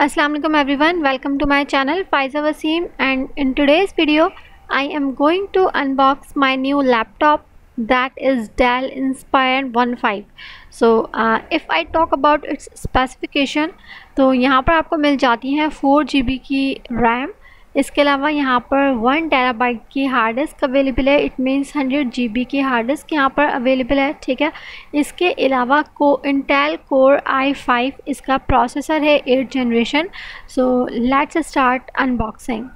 Assalamu alaikum everyone, welcome to my channel Faiza Wasim, and in today's video I am going to unbox my new laptop, that is Dell Inspiron 15. So if I talk about its specification, तो यहाँ पर आपको मिल जाती है 4 GB की रैम। इसके अलावा यहाँ पर 1 TB की हार्ड डिस्क अवेलेबल है। इट मीन्स 100 GB की हार्ड डिस्क यहाँ पर अवेलेबल है, ठीक है। इसके अलावा इंटेल कोर i5 इसका प्रोसेसर है 8th generation. So let's start unboxing.